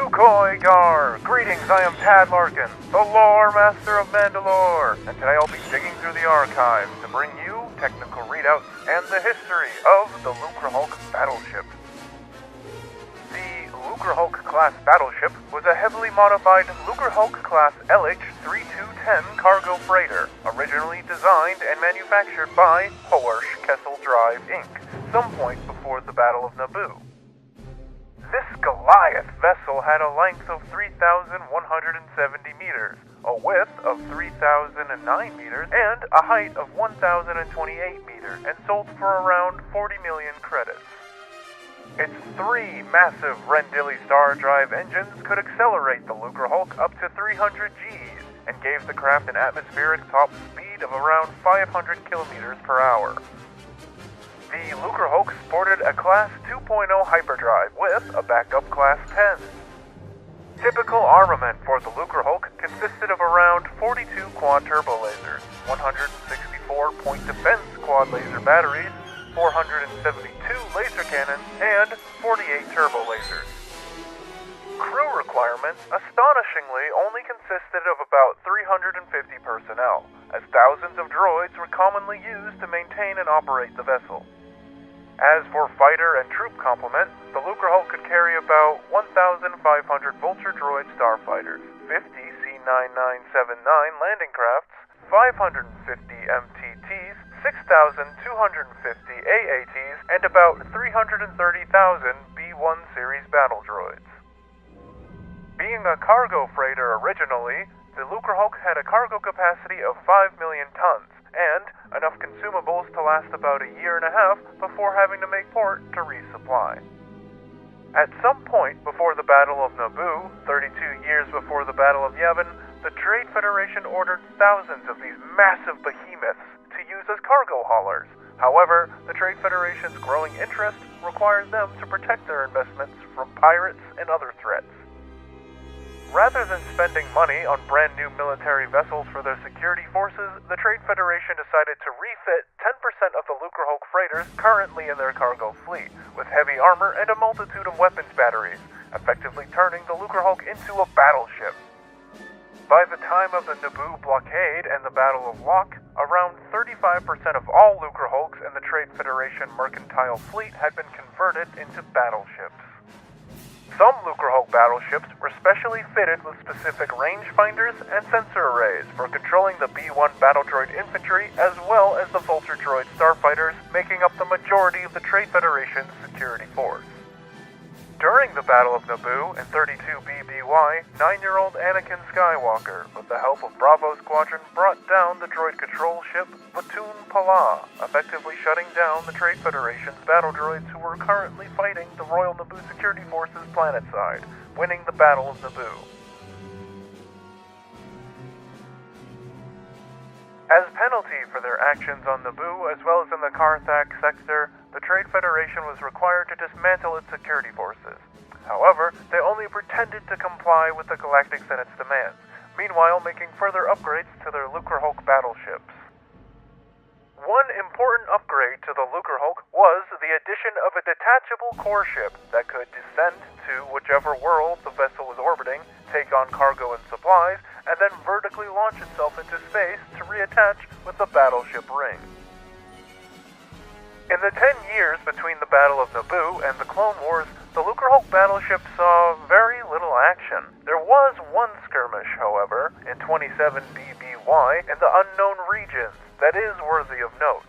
Sukoi Gar! Greetings, I am Tad Larkin, the lore master of Manda-LORE, and today I'll be digging through the archives to bring you technical readouts and the history of the Lucrehulk Battleship. The Lucrehulk-class battleship was a heavily modified Lucrehulk-class LH-3210 cargo freighter, originally designed and manufactured by Horsch Kessel Drive Inc., some point before the Battle of Naboo. This Goliath vessel had a length of 3,170 meters, a width of 3,009 meters, and a height of 1,028 meters, and sold for around 40 million credits. Its three massive Rendili Star Drive engines could accelerate the Lucrehulk up to 300 Gs, and gave the craft an atmospheric top speed of around 500 kilometers per hour. The Lucrehulk sported a Class 2.0 hyperdrive with a backup Class 10. Typical armament for the Lucrehulk consisted of around 42 quad turbo lasers, 164 point defense quad laser batteries, 472 laser cannons, and 48 turbo lasers. Crew requirements astonishingly only consisted of about 350 personnel, as thousands of droids were commonly used to maintain and operate the vessel. As for fighter and troop complement, the Lucrehulk could carry about 1,500 Vulture droid starfighters, 50 C-9979 landing crafts, 550 MTTs, 6,250 AATs, and about 330,000 B-1 series battle droids. Being a cargo freighter originally, the Lucrehulk had a cargo capacity of 5 million tons, and enough consumables to last about a year and a half before having to make port to resupply. At some point before the Battle of Naboo, 32 years before the Battle of Yavin, the Trade Federation ordered thousands of these massive behemoths to use as cargo haulers. However, the Trade Federation's growing interest required them to protect their investments from pirates and other threats. Rather than spending money on brand new military vessels for their security forces, the Trade Federation decided to refit 10% of the Lucrehulk freighters currently in their cargo fleet, with heavy armor and a multitude of weapons batteries, effectively turning the Lucrehulk into a battleship. By the time of the Naboo blockade and the Battle of Lok, around 35% of all Lucrehulks in the Trade Federation mercantile fleet had been converted into battleships. Some Lucrehulk battleships were specially fitted with specific rangefinders and sensor arrays for controlling the B-1 battle droid infantry as well as the Vulture droid starfighters, making up the majority of the Trade Federation's security force. During the Battle of Naboo in 32 BBY, 9-year-old Anakin Skywalker, with the help of Bravo Squadron, brought down the droid control ship Batun Pala, effectively shutting down the Trade Federation's battle droids who were currently fighting the Royal Naboo Security Forces planetside, winning the Battle of Naboo. As penalty for their actions on Naboo, as well as in the Karthak sector, the Trade Federation was required to dismantle its security forces. However, they only pretended to comply with the Galactic Senate's demands, meanwhile making further upgrades to their Lucrehulk battleships. One important upgrade to the Lucrehulk was the addition of a detachable core ship that could descend to whichever world the vessel was orbiting, take on cargo and supplies, and then vertically launch itself into space to reattach with the battleship ring. In the 10 years between the Battle of Naboo and the Clone Wars, the Lucrehulk battleship saw very little action. There was one skirmish, however, in 27 BBY in the unknown regions that is worthy of note.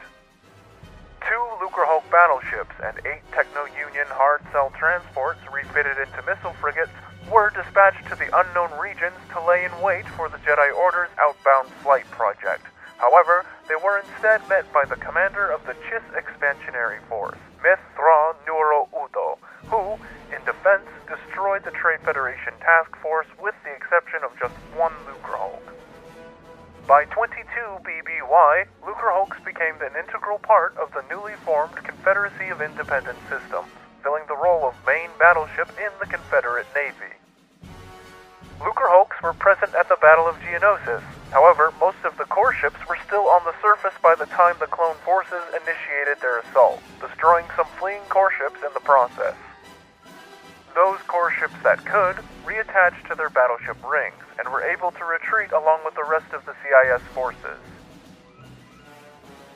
2 Lucrehulk battleships and 8 Techno-Union hard cell transports refitted into missile frigates were dispatched to the unknown regions to lay in wait for the Jedi Order's outbound flight project. However, they were instead met by the commander of the Chiss Expansionary Force, Mithra Nuro Udo, who, in defense, destroyed the Trade Federation task force with the exception of just one Lucrehulk. By 22 BBY, Lucrehulks became an integral part of the newly formed Confederacy of Independent Systems, filling the role of main battleship in the Confederate Navy. Lucrehulks were present at the Battle of Geonosis. However, most of the core ships were still on the surface by the time the clone forces initiated their assault, destroying some fleeing core ships in the process. Those core ships that could reattached to their battleship rings and were able to retreat along with the rest of the CIS forces.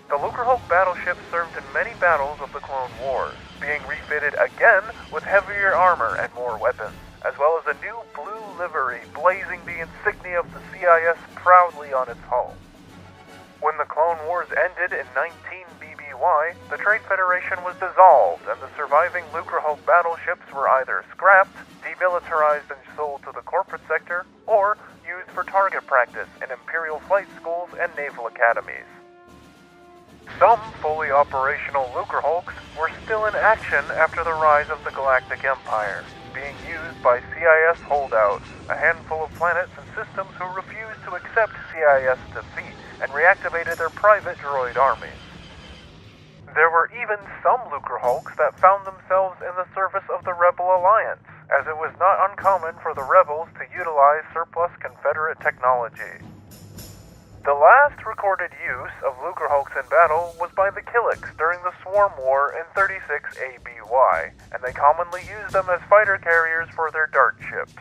The Lucrehulk Battleship served in many battles of the Clone Wars, being refitted again with heavier armor and more weapons, as well as a new blue livery blazing the insignia of the CIS proudly on its hull. When the Clone Wars ended in 19 BBY, the Trade Federation was dissolved and the surviving Lucrehulk battleships were either scrapped, demilitarized and sold to the corporate sector, or used for target practice in Imperial flight schools and naval academies. Some fully operational Lucrehulks were still in action after the rise of the Galactic Empire, being used by CIS holdouts, a handful of planets and systems who refused to accept CIS defeat and reactivated their private droid armies. There were even some Lucrehulks that found themselves in the service of the Rebel Alliance, as it was not uncommon for the Rebels to utilize surplus Confederate technology. The last recorded use of Lucrehulks in battle was by the Killiks during the Swarm War in 36 ABY, and they commonly used them as fighter carriers for their dart ships.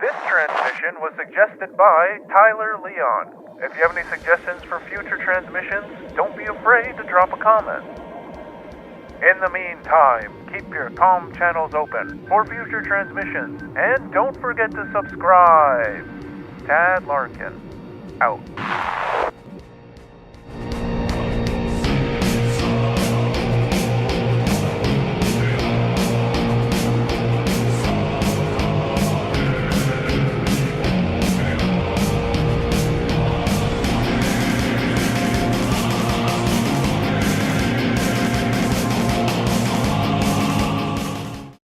This transmission was suggested by Tyler Leon. If you have any suggestions for future transmissions, don't be afraid to drop a comment. In the meantime, keep your comm channels open for future transmissions, and don't forget to subscribe. Tad Larkin, out.